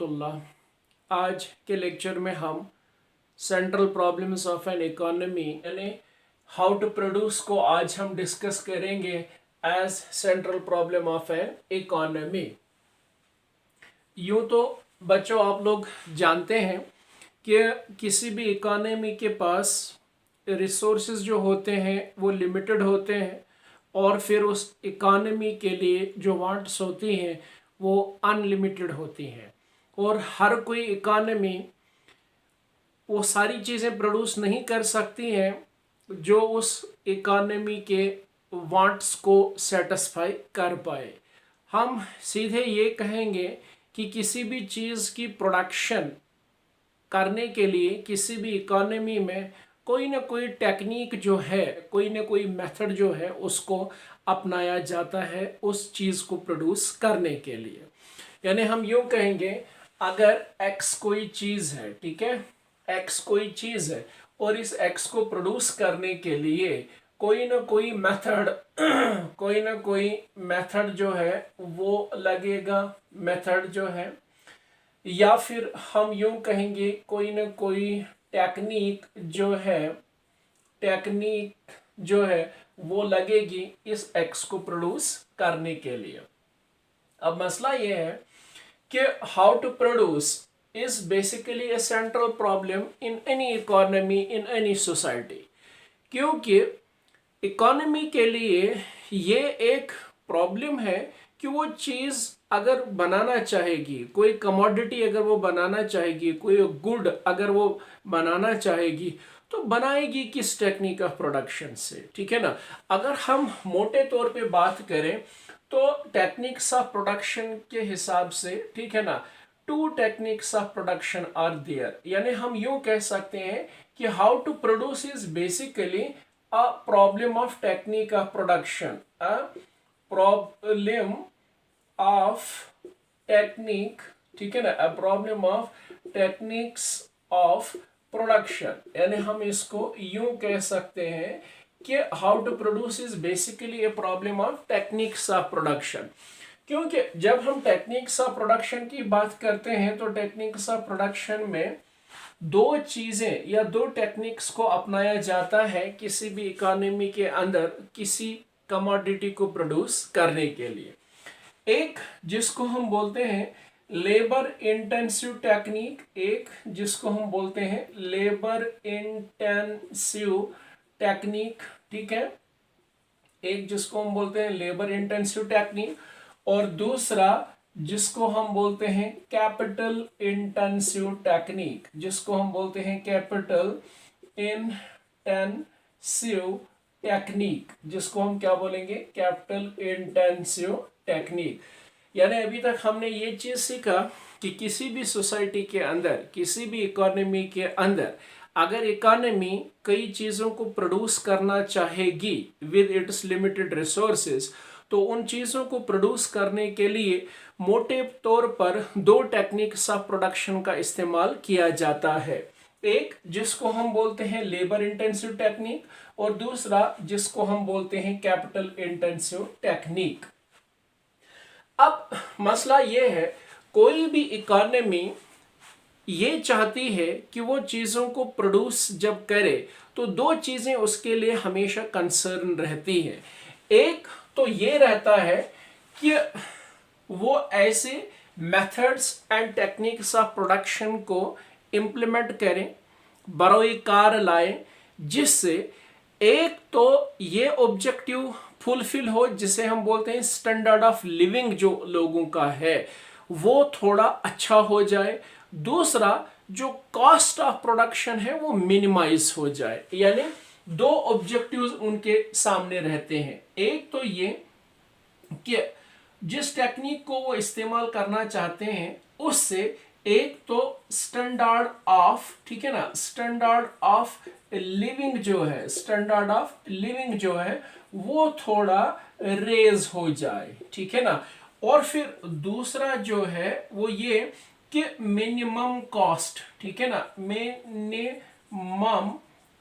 रहमतुल्लाह। आज के लेक्चर में हम central problems of an economy यानी हाउ टू प्रोड्यूस को आज हम डिस्कस करेंगे as central problem of an economy. यूँ तो बच्चों आप लोग जानते हैं कि किसी भी इकोनॉमी के पास रिसोर्सेज जो होते हैं वो लिमिटेड होते हैं और फिर उस इकोनॉमी के लिए जो वांट्स होती हैं वो अनलिमिटेड होती हैं और हर कोई इकोनॉमी वो सारी चीज़ें प्रोड्यूस नहीं कर सकती हैं जो उस इकोनॉमी के वांट्स को सेटिस्फाई कर पाए। हम सीधे ये कहेंगे कि किसी भी चीज़ की प्रोडक्शन करने के लिए किसी भी इकोनॉमी में कोई ना कोई टेक्निक जो है, कोई ना कोई मेथड जो है उसको अपनाया जाता है उस चीज़ को प्रोड्यूस करने के लिए। यानी हम यूँ कहेंगे अगर x कोई चीज़ है, ठीक है, x कोई चीज़ है और इस x को प्रोड्यूस करने के लिए कोई ना कोई मेथड कोई ना कोई मेथड जो है वो लगेगा, मेथड जो है, या फिर हम यूं कहेंगे कोई ना कोई टेक्निक जो है वो लगेगी इस x को प्रोड्यूस करने के लिए। अब मसला ये है कि how to produce is basically a central problem in any economy in any society, क्योंकि इकोनॉमी के लिए ये एक प्रॉब्लम है कि वो चीज़ अगर बनाना चाहेगी, कोई कमोडिटी अगर वो बनाना चाहेगी, कोई गुड अगर वो बनाना चाहेगी तो बनाएगी किस टेक्निक ऑफ प्रोडक्शन से, ठीक है ना। अगर हम मोटे तौर पे बात करें तो टेक्निक्स ऑफ प्रोडक्शन के हिसाब से, ठीक है ना, 2 techniques of production are there. यानी हम यूं कह सकते हैं कि how to produce is basically a problem of technique of production, a problem of technique, ठीक है ना, a problem of techniques of production. यानी हम इसको यूं कह सकते हैं कि how to produce is basically a problem of techniques of production. क्योंकि जब हम टेक्निक्स ऑफ प्रोडक्शन की बात करते हैं तो टेक्निक्स ऑफ प्रोडक्शन में 2 चीज़ें या 2 टेक्निक्स को अपनाया जाता है किसी भी इकोनॉमी के अंदर किसी कमोडिटी को प्रोड्यूस करने के लिए। एक जिसको हम बोलते हैं लेबर इंटेंसिव टेक्निक, एक जिसको हम बोलते हैं लेबर इंटेंसिव टेक्निक, ठीक है, एक जिसको हम बोलते हैं लेबर इंटेंसिव टेक्निक और दूसरा जिसको हम बोलते हैं कैपिटल इंटेंसिव टेक्निक, जिसको हम बोलते हैं कैपिटल इंटेंसिव टेक्निक, जिसको हम क्या बोलेंगे, कैपिटल इंटेंसिव टेक्निक। यानी अभी तक हमने ये चीज़ सीखा कि किसी भी सोसाइटी के अंदर, किसी भी इकोनॉमी के अंदर अगर इकोनॉमी कई चीज़ों को प्रोड्यूस करना चाहेगी विद इट्स लिमिटेड रिसोर्सेज तो उन चीज़ों को प्रोड्यूस करने के लिए मोटे तौर पर 2 टेक्निक्स ऑफ प्रोडक्शन का इस्तेमाल किया जाता है। एक जिसको हम बोलते हैं लेबर इंटेंसिव टेक्निक और दूसरा जिसको हम बोलते हैं कैपिटल इंटेंसिव टेक्निक। अब मसला ये है, कोई भी इकोनॉमी ये चाहती है कि वो चीज़ों को प्रोड्यूस जब करे तो 2 चीज़ें उसके लिए हमेशा कंसर्न रहती हैं। एक तो ये रहता है कि वो ऐसे methods and techniques of production को इम्प्लीमेंट करें, बरोए कार लाए, जिससे एक तो ये ऑब्जेक्टिव फुलफिल हो जिसे हम बोलते हैं स्टैंडर्ड ऑफ लिविंग जो लोगों का है वो थोड़ा अच्छा हो जाए, दूसरा जो कॉस्ट ऑफ प्रोडक्शन है वो मिनिमाइज हो जाए। यानी 2 ऑब्जेक्टिव्स उनके सामने रहते हैं। एक तो ये कि जिस टेक्निक को वो इस्तेमाल करना चाहते हैं उससे एक तो स्टैंडर्ड ऑफ, ठीक है ना, स्टैंडर्ड ऑफ लिविंग जो है, स्टैंडर्ड ऑफ लिविंग जो है वो थोड़ा रेज हो जाए, ठीक है ना, और फिर दूसरा जो है वो ये कि मिनिमम कॉस्ट, ठीक है ना, मिनिमम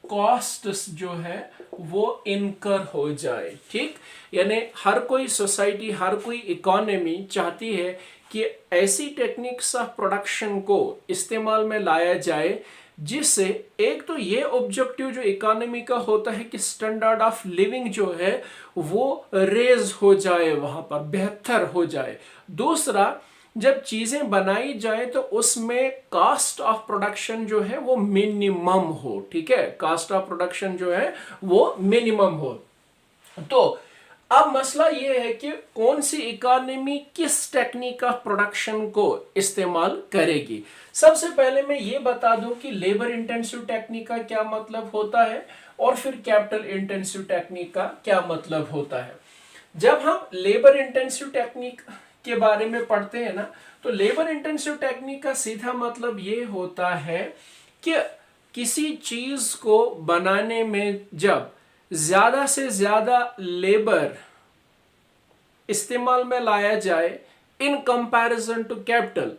कॉस्ट्स जो है वो इनकर हो जाए। ठीक, यानी हर कोई सोसाइटी, हर कोई इकोनॉमी चाहती है कि ऐसी टेक्निक्स ऑफ प्रोडक्शन को इस्तेमाल में लाया जाए जिससे एक तो ये ऑब्जेक्टिव जो इकोनॉमी का होता है कि स्टैंडर्ड ऑफ लिविंग जो है वो रेज हो जाए, वहां पर बेहतर हो जाए। दूसरा, जब चीजें बनाई जाए तो उसमें कास्ट ऑफ प्रोडक्शन जो है वो मिनिमम हो। ठीक है, कास्ट ऑफ प्रोडक्शन जो है वो मिनिमम हो। तो अब मसला ये है कि कौन सी इकोनॉमी किस टेक्निक ऑफ प्रोडक्शन को इस्तेमाल करेगी। सबसे पहले मैं ये बता दूं कि लेबर इंटेंसिव टेक्निक का क्या मतलब होता है और फिर कैपिटल इंटेंसिव टेक्निक का क्या मतलब होता है। जब हम लेबर इंटेंसिव टेक्निक के बारे में पढ़ते हैं ना, तो लेबर इंटेंसिव टेक्निक का सीधा मतलब ये होता है कि किसी चीज को बनाने में जब ज्यादा से ज्यादा लेबर इस्तेमाल में लाया जाए इन कंपैरिजन टू कैपिटल,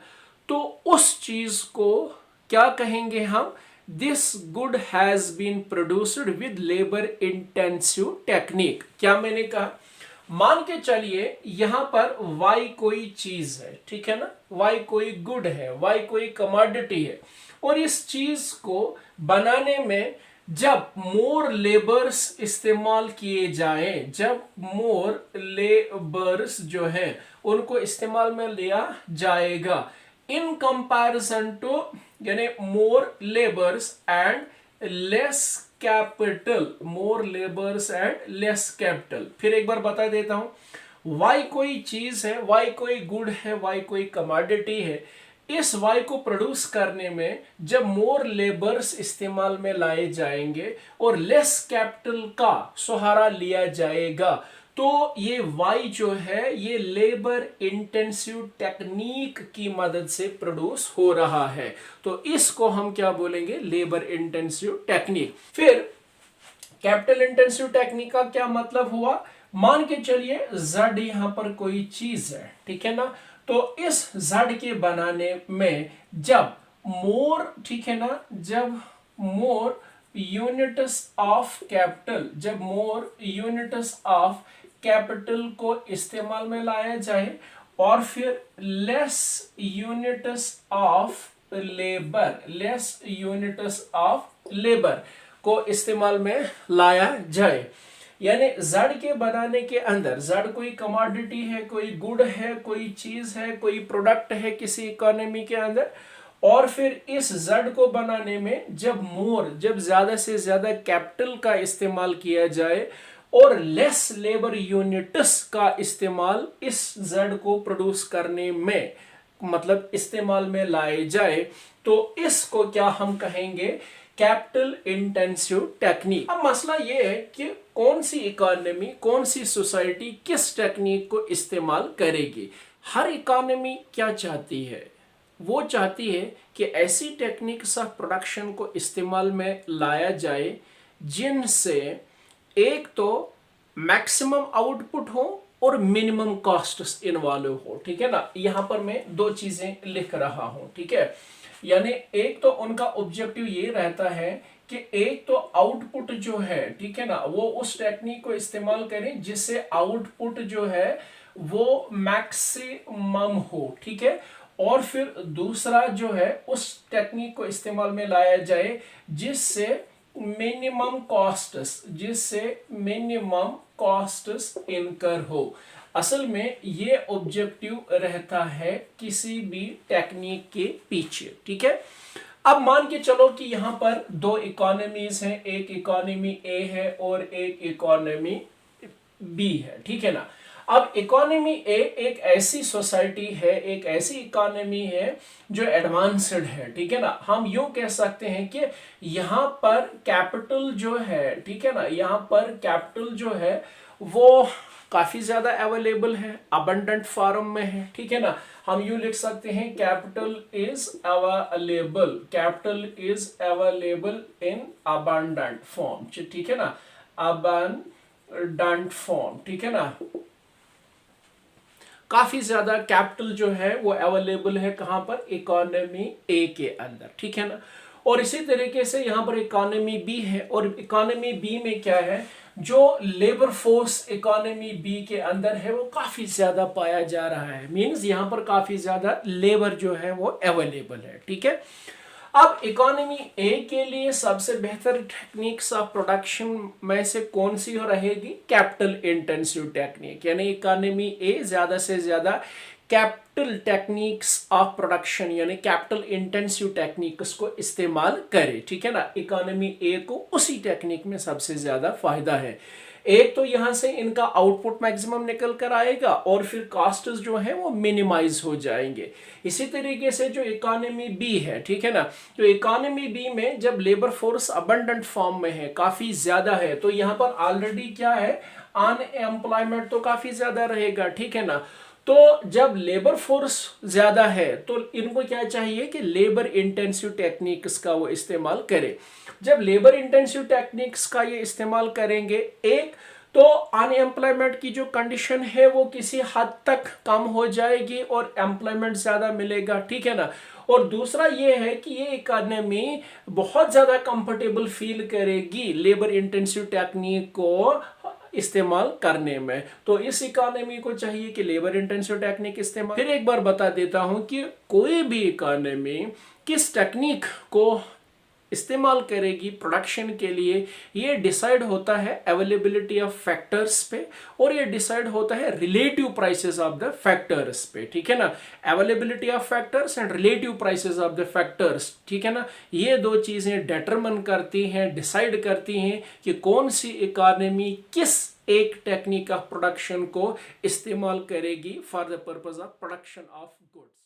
तो उस चीज को क्या कहेंगे हम, this good has been produced with labour intensive technique. क्या मैंने कहा, मान के चलिए यहां पर Y कोई चीज है, ठीक है ना, Y कोई गुड है, Y कोई कमोडिटी है, और इस चीज को बनाने में जब मोर लेबर्स इस्तेमाल किए जाएं, जब मोर लेबर्स जो है उनको इस्तेमाल में लिया जाएगा इन कंपैरिजन टू, यानी more labours and less capital, more labours and less capital. फिर एक बार बता देता हूं, Y कोई चीज है, Y कोई गुड है, Y कोई कमोडिटी है, इस Y को प्रोड्यूस करने में जब मोर लेबर्स इस्तेमाल में लाए जाएंगे और लेस कैपिटल का सहारा लिया जाएगा, तो ये Y जो है ये लेबर इंटेंसिव टेक्निक की मदद से प्रोड्यूस हो रहा है। तो इसको हम क्या बोलेंगे, लेबर इंटेंसिव टेक्निक। फिर कैपिटल इंटेंसिव टेक्निक का क्या मतलब हुआ, मान के चलिए Z यहां पर कोई चीज है, ठीक है ना, तो इस Z के बनाने में जब मोर, ठीक है ना, जब मोर यूनिट्स ऑफ कैपिटल, जब मोर यूनिट्स ऑफ कैपिटल को इस्तेमाल में लाया जाए और फिर less units of labour, less units of labour को इस्तेमाल में लाया जाए, यानी Z के बनाने के अंदर Z कोई कमोडिटी है, कोई गुड है, कोई चीज है, कोई प्रोडक्ट है किसी इकोनॉमी के अंदर, और फिर इस Z को बनाने में जब मोर, जब ज्यादा से ज्यादा कैपिटल का इस्तेमाल किया जाए और लेस लेबर यूनिट्स का इस्तेमाल इस Z को प्रोड्यूस करने में, मतलब इस्तेमाल में लाए जाए, तो इसको क्या हम कहेंगे, कैपिटल इंटेंसिव टेक्निक। अब मसला यह है कि कौन सी इकोनॉमी, कौन सी सोसाइटी किस टेक्निक को इस्तेमाल करेगी। हर इकोनॉमी क्या चाहती है, वो चाहती है कि ऐसी टेक्निक्स ऑफ प्रोडक्शन को इस्तेमाल में लाया जाए जिनसे एक तो मैक्सिमम आउटपुट हो और मिनिमम कॉस्ट इन्वॉल्व हो। ठीक है ना, यहां पर मैं दो चीजें लिख रहा हूं, ठीक है, यानी एक तो उनका ऑब्जेक्टिव ये रहता है कि एक तो आउटपुट जो है, ठीक है ना, वो उस टेक्निक को इस्तेमाल करें जिससे आउटपुट जो है वो मैक्सिमम हो, ठीक है, और फिर दूसरा जो है उस टेक्निक को इस्तेमाल में लाया जाए जिससे मिनिमम कॉस्ट्स, जिससे मिनिमम कॉस्ट्स इनकर हो। असल में ये ऑब्जेक्टिव रहता है किसी भी टेक्निक के पीछे, ठीक है। अब मान के चलो कि यहां पर दो इकोनॉमीज हैं, एक इकोनॉमी ए है और एक इकोनॉमी बी है, ठीक है ना। अब इकोनॉमी ए एक ऐसी सोसाइटी है, एक ऐसी इकोनॉमी है जो एडवांस्ड है, ठीक है ना। हम यूं कह सकते हैं कि यहां पर कैपिटल जो है, ठीक है ना, यहां पर कैपिटल जो है वो काफी ज्यादा अवेलेबल है, अबंडेंट फॉर्म में है, ठीक है ना। हम यूं लिख सकते हैं capital is available, capital is available in abundant form, ठीक है ना, अबंडेंट फॉर्म, ठीक है ना। काफी ज्यादा कैपिटल जो है वो अवेलेबल है कहां पर, इकोनॉमी ए के अंदर, ठीक है ना। और इसी तरीके से यहां पर इकोनॉमी बी है, और इकोनॉमी बी में क्या है, जो लेबर फोर्स इकोनॉमी बी के अंदर है वो काफी ज्यादा पाया जा रहा है, मींस यहां पर काफी ज्यादा लेबर जो है वो अवेलेबल है, ठीक है। अब इकोनॉमी ए के लिए सबसे बेहतर टेक्निक्स ऑफ प्रोडक्शन में से कौन सी हो रहेगी, कैपिटल इंटेंसिव टेक्निक, यानी इकोनॉमी ए ज्यादा से ज्यादा कैपिटल टेक्निक्स ऑफ प्रोडक्शन यानी कैपिटल इंटेंसिव टेक्निक्स को इस्तेमाल करे, ठीक है ना। इकोनॉमी ए को उसी टेक्निक में सबसे ज्यादा फायदा है। एक तो यहां से इनका आउटपुट मैक्सिमम निकल कर आएगा और फिर कॉस्ट्स जो है वो मिनिमाइज हो जाएंगे। इसी तरीके से जो इकोनॉमी बी है, ठीक है ना, तो इकोनॉमी बी में जब लेबर फोर्स अबंडेंट फॉर्म में है, काफी ज्यादा है, तो यहां पर ऑलरेडी क्या है, अनएम्प्लॉयमेंट तो काफी ज्यादा रहेगा, ठीक है ना। तो जब लेबर फोर्स ज्यादा है तो इनको क्या चाहिए कि लेबर इंटेंसिव टेक्निक्स का वो इस्तेमाल करे। जब लेबर इंटेंसिव टेक्निक्स का ये इस्तेमाल करेंगे, एक तो अनएम्प्लॉयमेंट की जो कंडीशन है वो किसी हद तक कम हो जाएगी और एम्प्लॉयमेंट ज्यादा मिलेगा, ठीक है ना। और दूसरा ये है कि ये इकोनॉमी बहुत ज्यादा कंफर्टेबल फील करेगी लेबर इंटेंसिव टेक्निक को इस्तेमाल करने में। तो इस इकोनॉमी को चाहिए कि लेबर इंटेंसिव टेक्निक इस्तेमाल। फिर एक बार बता देता हूं कि कोई भी इकोनॉमी किस टेक्निक को इस्तेमाल करेगी प्रोडक्शन के लिए, ये डिसाइड होता है अवेलेबिलिटी ऑफ फैक्टर्स पे, और ये डिसाइड होता है relative prices of the factors पे, ठीक है ना। Availability of factors and relative prices of the factors, ठीक है ना, ये दो चीजें डिटरमिन करती हैं, डिसाइड करती हैं कि कौन सी इकोनॉमी किस एक टेक्निक ऑफ प्रोडक्शन को इस्तेमाल करेगी for the purpose of production of goods.